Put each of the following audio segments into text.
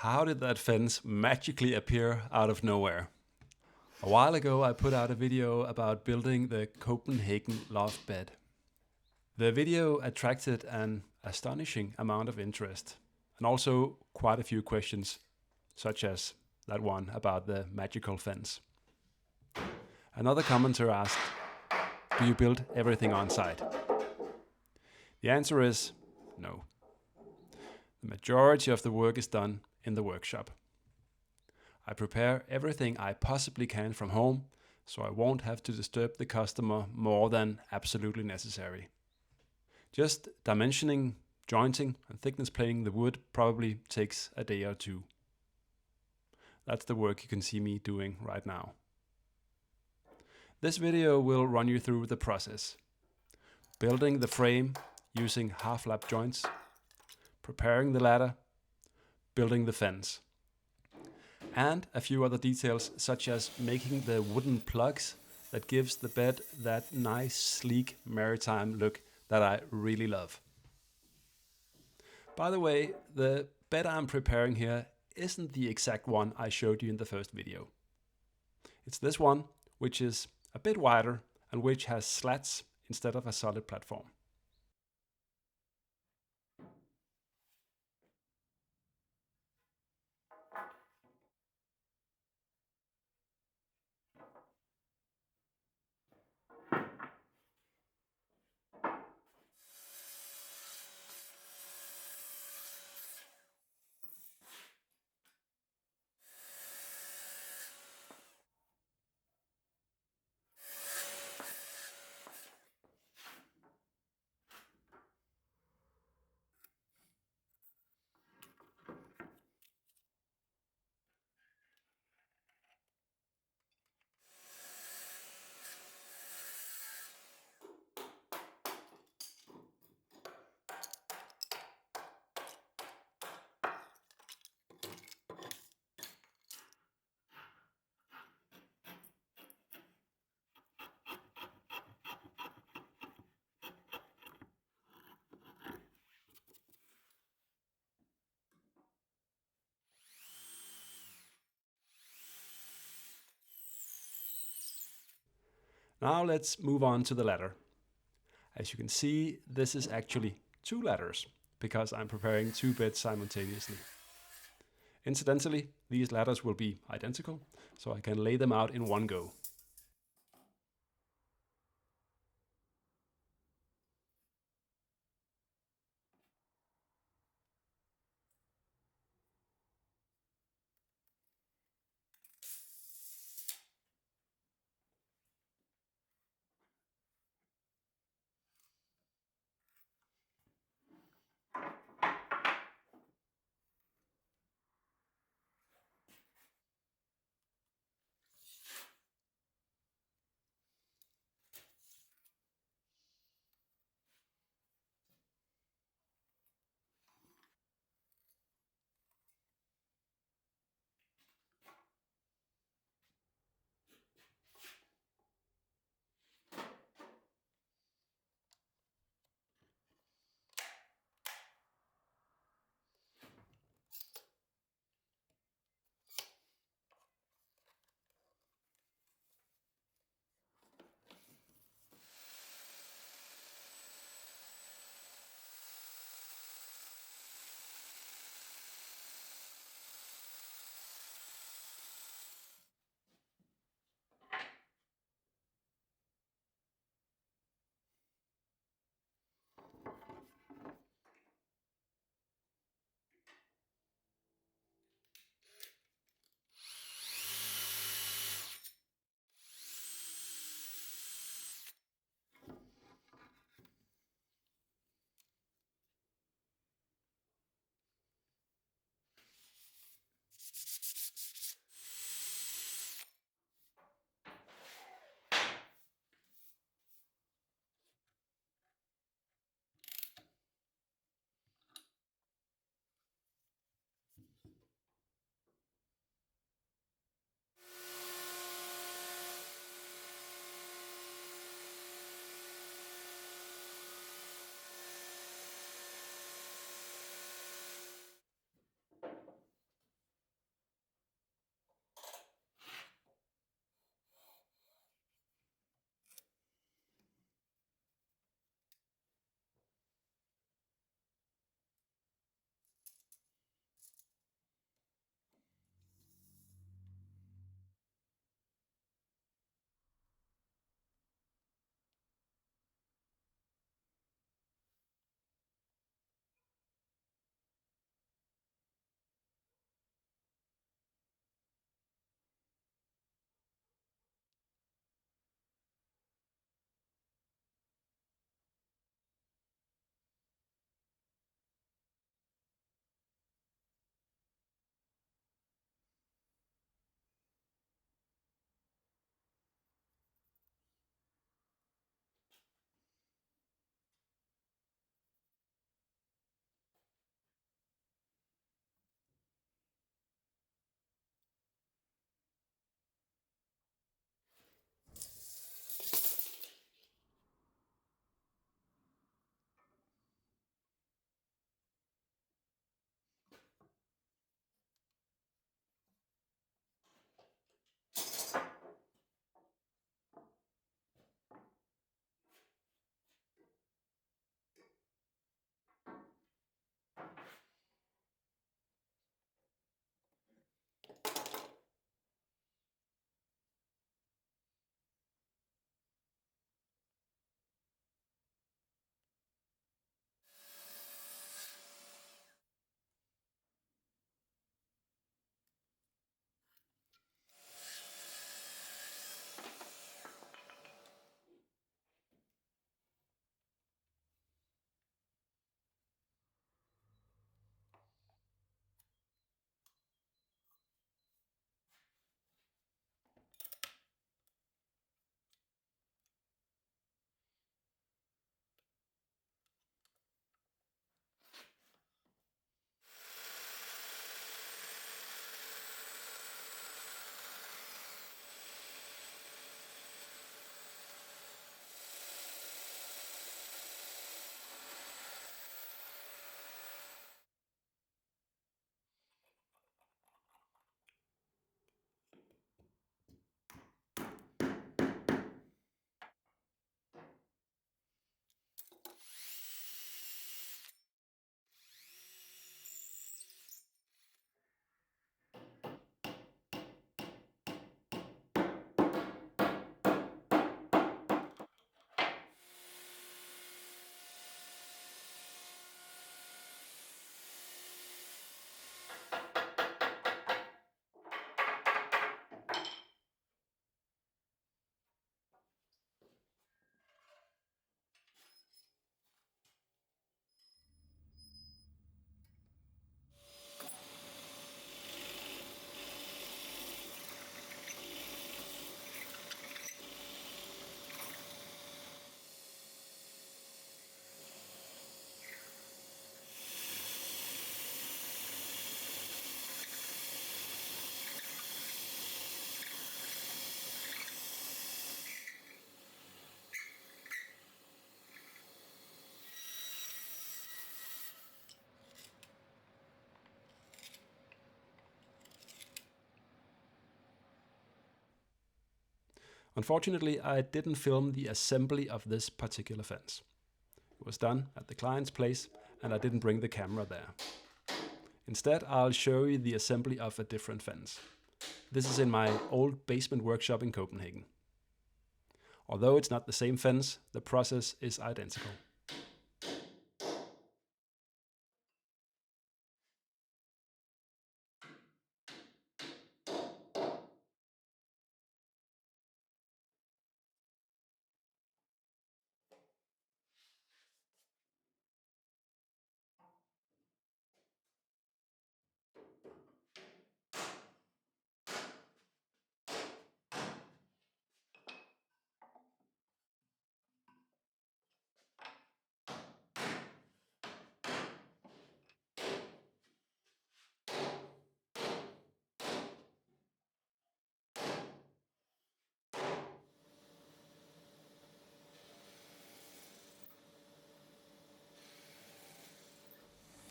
How did that fence magically appear out of nowhere? A while ago I put out a video about building the Copenhagen loft bed. The video attracted an astonishing amount of interest and also quite a few questions, such as that one about the magical fence. Another commenter asked, "Do you build everything on site?" The answer is no. The majority of the work is done in the workshop. I prepare everything I possibly can from home, so I won't have to disturb the customer more than absolutely necessary. Just dimensioning, jointing, and thickness planing the wood probably takes a day or two. That's the work you can see me doing right now. This video will run you through the process. Building the frame using half-lap joints, preparing the ladder, building the fence, and a few other details such as making the wooden plugs that gives the bed that nice, sleek, maritime look that I really love. By the way, the bed I'm preparing here isn't the exact one I showed you in the first video. It's this one, which is a bit wider and which has slats instead of a solid platform. Now let's move on to the ladder. As you can see, this is actually two ladders because I'm preparing two beds simultaneously. Incidentally, these ladders will be identical, so I can lay them out in one go. Unfortunately, I didn't film the assembly of this particular fence. It was done at the client's place, and I didn't bring the camera there. Instead, I'll show you the assembly of a different fence. This is in my old basement workshop in Copenhagen. Although it's not the same fence, the process is identical.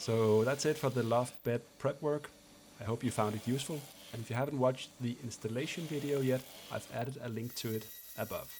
So that's it for the loft bed prep work. I hope you found it useful, and if you haven't watched the installation video yet, I've added a link to it above.